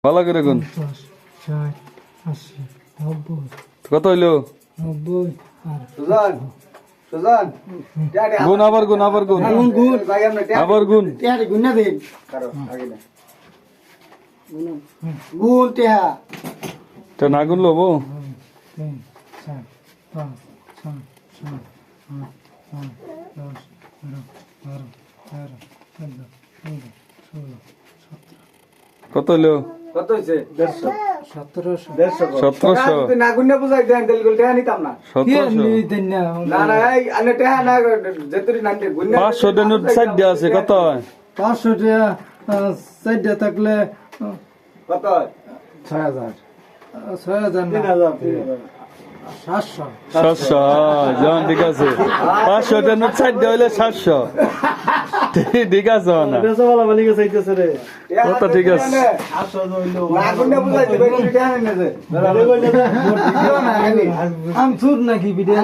ভালো করে গুন। 60 80 90 কত হইলো? 90 আর সুজান সুজান গুন আবার গুন আবার গুন গুন আবার গুন। টিয়ারে গুন না দেন করো আগে না গুন টিয়া তা না গুনলো বউ 3 4 5 6 7 8 9 10 11 12 13 14 15 16 কত হইলো? কত হইছে 150 1700 1700 তুই না গুনে বুঝাই দেন তেল গুল টাকা নিতাম না 1700 না না এই আনে টাকা না যেতুরি না গুনে 500 টাকা নোট সাইড দেয়া আছে কত হয়? 500 টাকা সাইডে থাকলে কত 6000 না 700 700 জন ঠিক আছে 500 টাকা নোট সাইড দেয়া হইলে 700 ঠিক আছে না বেসাওয়ালা মালিক চাইতেছে রে কত ঠিক আছে না গুনে বুঝাই দিবে টাকা নিয়ে যে আম সুদ নাকি ভিডিও